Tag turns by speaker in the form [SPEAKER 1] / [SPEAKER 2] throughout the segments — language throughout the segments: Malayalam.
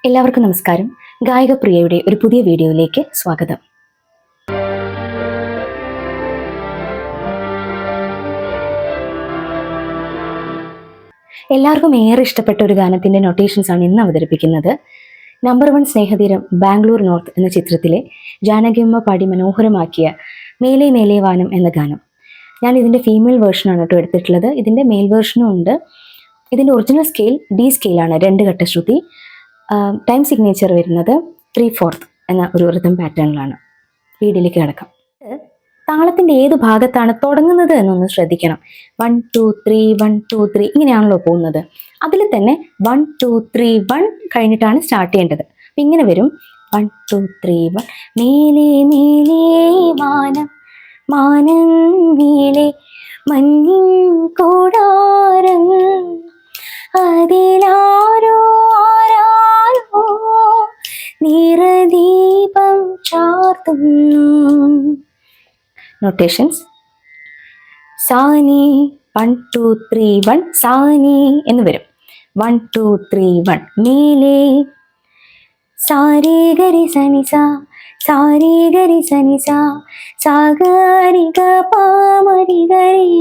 [SPEAKER 1] എല്ലാവർക്കും നമസ്കാരം. ഗായിക പ്രിയയുടെ ഒരു പുതിയ വീഡിയോയിലേക്ക് സ്വാഗതം. എല്ലാവർക്കും ഏറെ ഇഷ്ടപ്പെട്ട ഒരു ഗാനത്തിന്റെ നൊട്ടേഷൻസ് ആണ് ഇന്ന് അവതരിപ്പിക്കുന്നത്. നമ്പർ 1 സ്നേഹതീരം ബാംഗ്ലൂർ നോർത്ത് എന്ന ചിത്രത്തിലെ ജാനകിയമ്മ പാടി മനോഹരമാക്കിയ മേലെ മേലെ വാനം എന്ന ഗാനം. ഞാൻ ഇതിന്റെ ഫീമെയിൽ വേർഷനാണ് കേട്ടോ എടുത്തിട്ടുള്ളത്. ഇതിന്റെ മെയിൽ വേർഷനും ഉണ്ട്. ഇതിന്റെ ഒറിജിനൽ സ്കെയിൽ D സ്കെയിലാണ്, 2 ഘട്ട ശ്രുതി. ടൈം സിഗ്നേച്ചർ വരുന്നത് 3/4 എന്ന ഒരു റിതം പാറ്റേണിലാണ്. വീഡിയോയിലേക്ക് കിടക്കാം. താളത്തിന്റെ ഏത് ഭാഗത്താണ് തുടങ്ങുന്നത് എന്നൊന്ന് ശ്രദ്ധിക്കണം. 1 2 3 1 2 3 ഇങ്ങനെയാണല്ലോ പോകുന്നത്. അതിൽ തന്നെ 1 2 3 1 കഴിഞ്ഞിട്ടാണ് സ്റ്റാർട്ട് ചെയ്യേണ്ടത്. അപ്പം ഇങ്ങനെ വരും 1 2 3 1 മേലെ മേലെ മാനം മാനം മേലെ മഞ്ഞിൻ കൂടാരം അതിലാരോ ആരാരോ നിറദീപം ചാർത്തുന്നു. നൊട്ടേഷൻസ്: സാനി 1 2 3 1 സാനി എന്ന് വരും. 1 2 3 1 മേലെ സാരി ഗരി സനി സാ സാരി ഗരി സനി സാ സാഗരി ഗ പാമരി ഗരി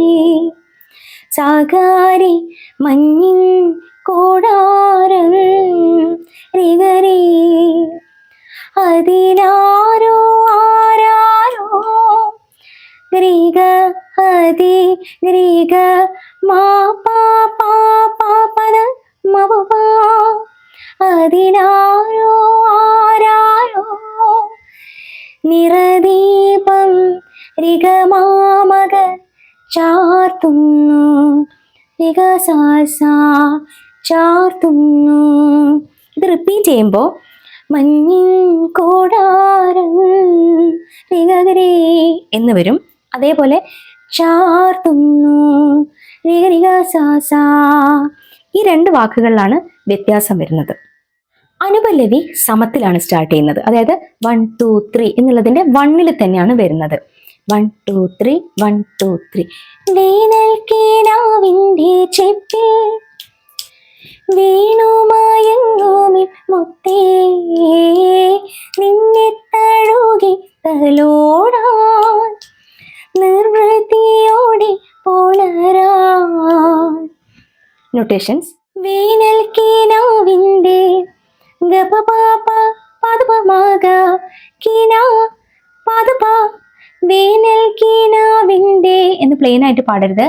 [SPEAKER 1] സാഗരി മഞ്ഞിൻ കൂടാരം റിഗരി അതിലാരോ ആരാരോ ഗ്രീഗ അതി ഗ്രീഗ മാ പാ പാ പാ പദ മ പാ അതിലാരോ ആരാരോ നിറദീപം രിഗമാമക ചാർത്തുന്നു വികസാസ ചാർത്തുന്നു. ഇത് റിപ്പീറ്റ് ചെയ്യുമ്പോൾ മഞ്ഞിൻ കൂടാരം റിഗരേ എന്ന് വരും. അതേപോലെ ചാർത്തുന്നു റിഗരിഗസാസ. ഈ 2 വാക്കുകളിലാണ് വ്യത്യാസം വരുന്നത്. അനുപല്ലവി സമത്തിലാണ് സ്റ്റാർട്ട് ചെയ്യുന്നത്. അതായത് 1 2 3 എന്നുള്ളതിന്റെ 1ൽ തന്നെയാണ് വരുന്നത്. 1 2 3 1 2 3 വേനൽ കിനാവിന്റെ ചെപ്പിൽ വീണുമയങ്ങുമി മുത്തേ നിന്നെ തഴുകി തലോടാൻ നിർവൃതിയോടെ പുണരാൻ. നൊട്ടേഷൻസ്: വേനൽ കിനാവിന്റെ ഗപ പാപ പദപമാക കിനാ പദപ വേനൽ കിനാവിന്റെ എന്ന് പ്ലെയിൻ ആയിട്ട് പാടരുത്.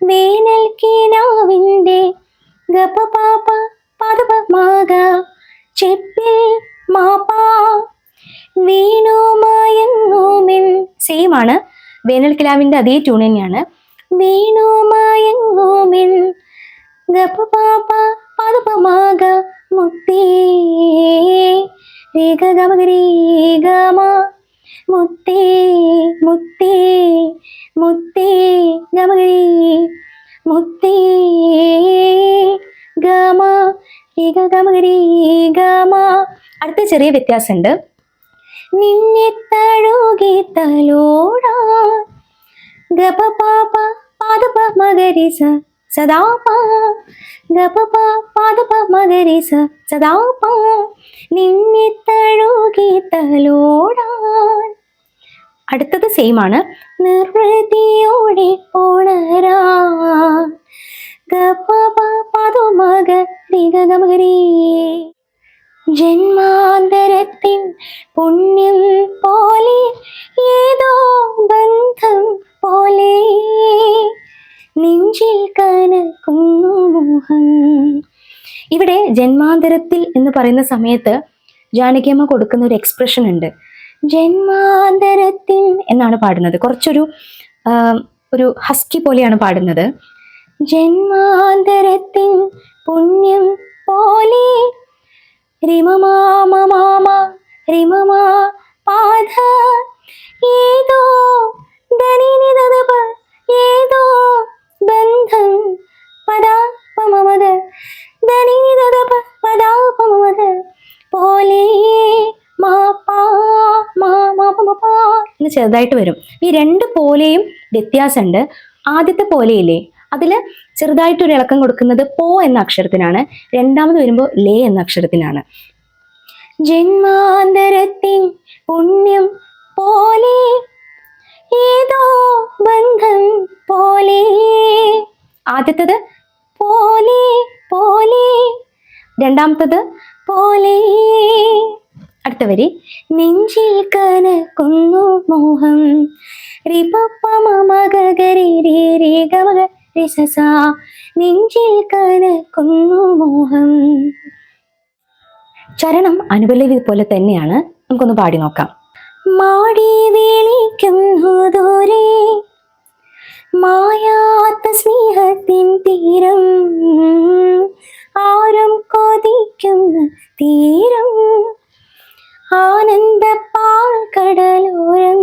[SPEAKER 1] വേനൽ കിനാവിന്റെ ഗപ പാപ പദപമാക ചെപ്പിൽ മാപ്പാ വീണുമയങ്ങുമിൻ. സെയിം ആണ്, വേനൽ കിനാവിന്റെ അതേ ട്യൂൺ തന്നെയാണ്. വീണുമയങ്ങുമിൻ ഗപ പാപ പദപമാക മുത്തേ രേഖ ഗമഗരീ ഗമ മുത്തേ മുത്തേ മുത്തേ ഗമഗരീ മുത്തേ ഗമ രേഖ ഗമഗരീ ഗമ. അടുത്ത ചെറിയ വ്യത്യാസമുണ്ട്. നിന്നെ തഴുകി തലോടാ ഗപ പാപ പാദപ മഗരിസ സദാപ ഗപ പാദപ മഗരിസ സദാപ നിന്നെ തഴുകി തലോടാൻ. അടുത്തത് സെയിം ആണ്. നിർവൃതിയോടെ ഉണരാൻ ഗപ പാദോ മഗരി ഗമഗരി. ജന്മാന്തരത്തിൻ പുണ്യം പോലെ ഏതോ ബന്ധം പോലെ നെഞ്ചിൽ കനക്കുന്നു മോഹം. ഇവിടെ ജന്മാന്തരത്തിൽ എന്ന് പറയുന്ന സമയത്ത് ജാനകിയമ്മ കൊടുക്കുന്ന ഒരു എക്സ്പ്രഷൻ ഉണ്ട്. ജന്മാന്തരത്തിൻ എന്നാണ് പാടുന്നത്. കുറച്ചൊരു ഒരു ഹസ്കി പോലെയാണ് പാടുന്നത്. ജന്മാന്തരത്തിൻ പുണ്യം പോലെ റിമമാമ മാമ റിമമാ പാധ ഏതോ ധനിനിധപ ഏതോ ബന്ധം പദാപമമദ ധനിനിധപ പദാപമമദ പോലെ മാപ്പാ മാമാപമപാ എന്ന് ചെറുതായിട്ട് വരും. ഈ 2 പോലെയും വ്യത്യാസമുണ്ട്. ആദ്യത്തെ പോലെയില്ലേ, അതിൽ ചെറുതായിട്ടൊരു ഇളക്കം കൊടുക്കുന്നത് പോ എന്ന അക്ഷരത്തിനാണ്. രണ്ടാമത് വരുമ്പോൾ ലേ എന്ന അക്ഷരത്തിനാണ്. ജന്മാന്തരത്തിൻ പുണ്യം പോലെ ഏതോ ബന്ധം പോലെ. ആദ്യത്തത് പോലെ പോലെ, രണ്ടാമത്തത് പോലെ. അടുത്ത വരി നെഞ്ചിൽ കനക്കുന്നു മോഹം നെഞ്ചിൽ കനക്കുന്നു മോഹം. ചരണം അനുപല്ലവി പോലെ തന്നെയാണ്, നമുക്കൊന്ന് പാടി നോക്കാം. മാടി വിളിക്കുന്നു ദൂരെ മായാത്ത സ്നേഹത്തിൻ തീരം, ആരും കൊതിക്കുന്ന തീരം, ആനന്ദ പാൽക്കടലോരം,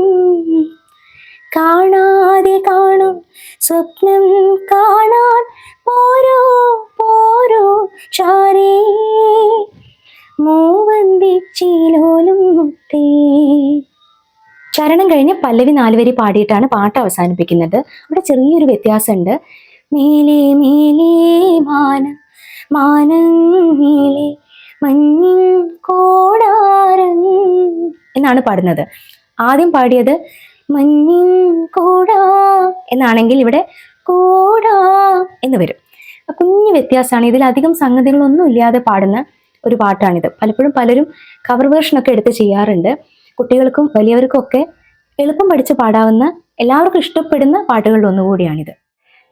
[SPEAKER 1] കാണാതെ കാണും സ്വപ്നം കാണാൻ പോരോ പോരോ ചാരേ മൂവന്തിച്ചിലോലും മുത്തേ. ചരണം കഴിഞ്ഞ് പല്ലവി 4 വരി പാടിയിട്ടാണ് പാട്ട് അവസാനിപ്പിക്കുന്നത്. അവിടെ ചെറിയൊരു വ്യത്യാസമുണ്ട്. മേലെ മേലെ മാനം മാനം മേലെ മഞ്ഞിൻ കോടാരം എന്നാണ് പാടുന്നത്. ആദ്യം പാടിയത് മഞ്ഞിൻ കോടാ എന്നാണെങ്കിൽ ഇവിടെ കോടാ എന്ന് വരും. കുഞ്ഞു വ്യത്യാസമാണ്. ഇതിലധികം സംഗതികളൊന്നും ഇല്ലാതെ പാടുന്ന ഒരു പാട്ടാണിത്. പലപ്പോഴും പലരും കവർ വേർഷനൊക്കെ എടുത്ത് ചെയ്യാറുണ്ട്. കുട്ടികൾക്കും വലിയവർക്കും ഒക്കെ എളുപ്പം പഠിച്ച് പാടാവുന്ന, എല്ലാവർക്കും ഇഷ്ടപ്പെടുന്ന പാട്ടുകളിൽ ഒന്നുകൂടിയാണിത്.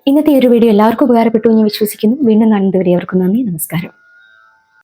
[SPEAKER 1] ഇന്നത്തെ ഒരു വീഡിയോ എല്ലാവർക്കും ഉപകാരപ്പെട്ടു എന്ന് വിശ്വസിക്കുന്നു. വീണ്ടും കാണുന്നതുവരെ അവർക്കും നന്ദി, നമസ്കാരം.